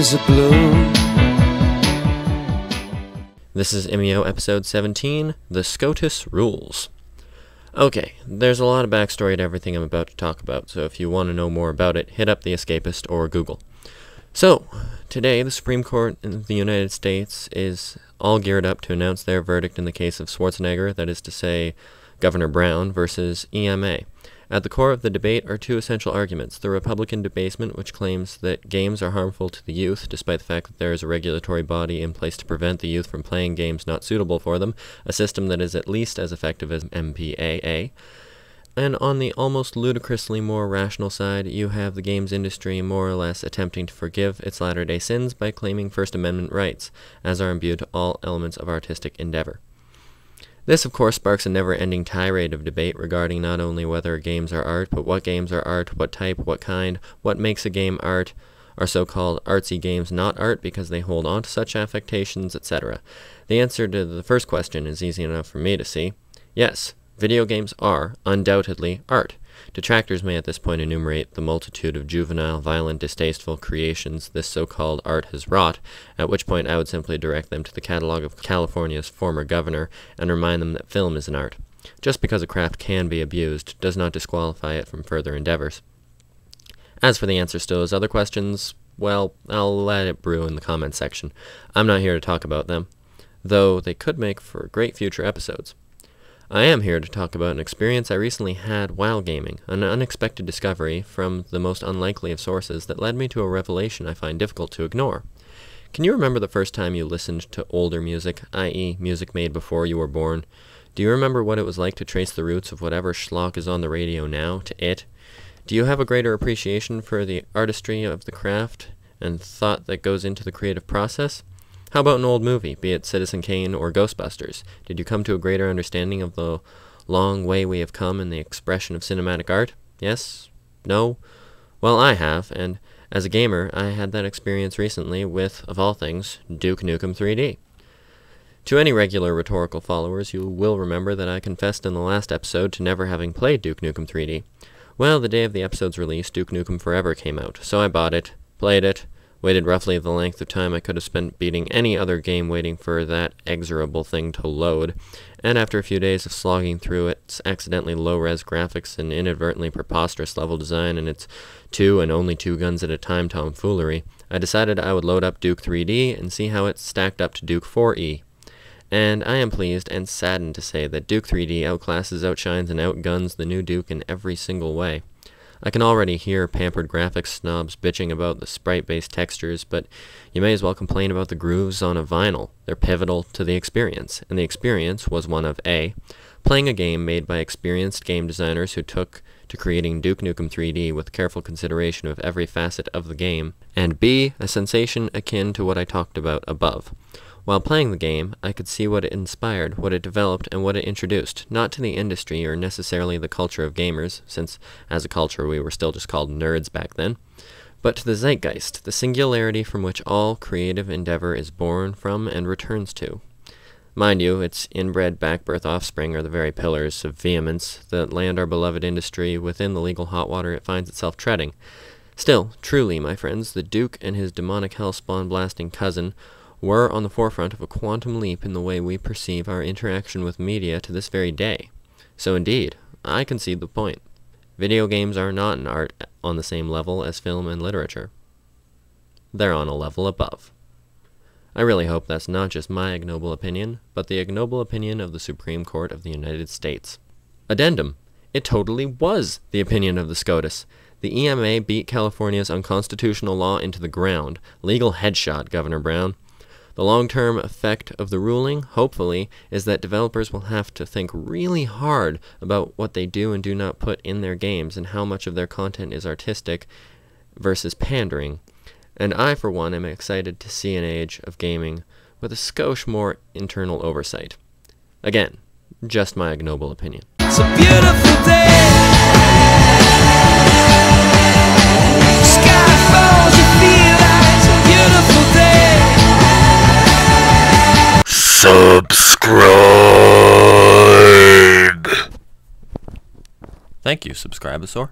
skies are blue. This is IMIO episode 17, The SCOTUS Rules. Okay, there's a lot of backstory to everything I'm about to talk about, so if you want to know more about it, hit up The Escapist or Google. So, today the Supreme Court in the United States is all geared up to announce their verdict in the case of Schwarzenegger, that is to say, Governor Brown versus EMA. At the core of the debate are two essential arguments: the Republican debasement, which claims that games are harmful to the youth, despite the fact that there is a regulatory body in place to prevent the youth from playing games not suitable for them, a system that is at least as effective as MPAA. And on the almost ludicrously more rational side, you have the games industry more or less attempting to forgive its latter-day sins by claiming First Amendment rights, as are imbued to all elements of artistic endeavor. This, of course, sparks a never-ending tirade of debate regarding not only whether games are art, but what games are art, what type, what kind, what makes a game art, are so-called artsy games not art because they hold on to such affectations, etc. The answer to the first question is easy enough for me to see. Yes, video games are undoubtedly art. Detractors may at this point enumerate the multitude of juvenile, violent, distasteful creations this so-called art has wrought, at which point I would simply direct them to the catalog of California's former governor and remind them that film is an art. Just because a craft can be abused does not disqualify it from further endeavors. As for the answers to those other questions, well, I'll let it brew in the comments section. I'm not here to talk about them, though they could make for great future episodes. I am here to talk about an experience I recently had while gaming, an unexpected discovery from the most unlikely of sources that led me to a revelation I find difficult to ignore. Can you remember the first time you listened to older music, i.e. music made before you were born? Do you remember what it was like to trace the roots of whatever schlock is on the radio now to it? Do you have a greater appreciation for the artistry of the craft and thought that goes into the creative process? How about an old movie, be it Citizen Kane or Ghostbusters? Did you come to a greater understanding of the long way we have come in the expression of cinematic art? Yes? No? Well, I have, and as a gamer, I had that experience recently with, of all things, Duke Nukem 3D. To any regular rhetorical followers, you will remember that I confessed in the last episode to never having played Duke Nukem 3D. Well, the day of the episode's release, Duke Nukem Forever came out, so I bought it, played it, waited roughly the length of time I could have spent beating any other game waiting for that exorable thing to load, and after a few days of slogging through its accidentally low-res graphics and inadvertently preposterous level design and its two and only two guns at a time tomfoolery, I decided I would load up Duke 3D and see how it stacked up to Duke 4E. And I am pleased and saddened to say that Duke 3D outclasses, outshines, and outguns the new Duke in every single way. I can already hear pampered graphics snobs bitching about the sprite-based textures, but you may as well complain about the grooves on a vinyl. They're pivotal to the experience, and the experience was one of A, playing a game made by experienced game designers who took to creating Duke Nukem 3D with careful consideration of every facet of the game, and B, a sensation akin to what I talked about above. While playing the game, I could see what it inspired, what it developed, and what it introduced, not to the industry or necessarily the culture of gamers, since as a culture we were still just called nerds back then, but to the zeitgeist, the singularity from which all creative endeavor is born from and returns to. Mind you, its inbred backbirth offspring are the very pillars of vehemence that land our beloved industry within the legal hot water it finds itself treading. Still, truly, my friends, the Duke and his demonic hellspawn-blasting cousin were on the forefront of a quantum leap in the way we perceive our interaction with media to this very day. So indeed, I concede the point. Video games are not an art on the same level as film and literature. They're on a level above. I really hope that's not just my ignoble opinion, but the ignoble opinion of the Supreme Court of the United States. Addendum. It totally was the opinion of the SCOTUS. The EMA beat California's unconstitutional law into the ground. Legal headshot, Governor Brown. The long-term effect of the ruling, hopefully, is that developers will have to think really hard about what they do and do not put in their games and how much of their content is artistic versus pandering. And I, for one, am excited to see an age of gaming with a skosh more internal oversight. Again, just my ignoble opinion. It's a beautiful day. Sky falls, you feel like it's a beautiful day. Subscribe. Thank you, Subscribosaur.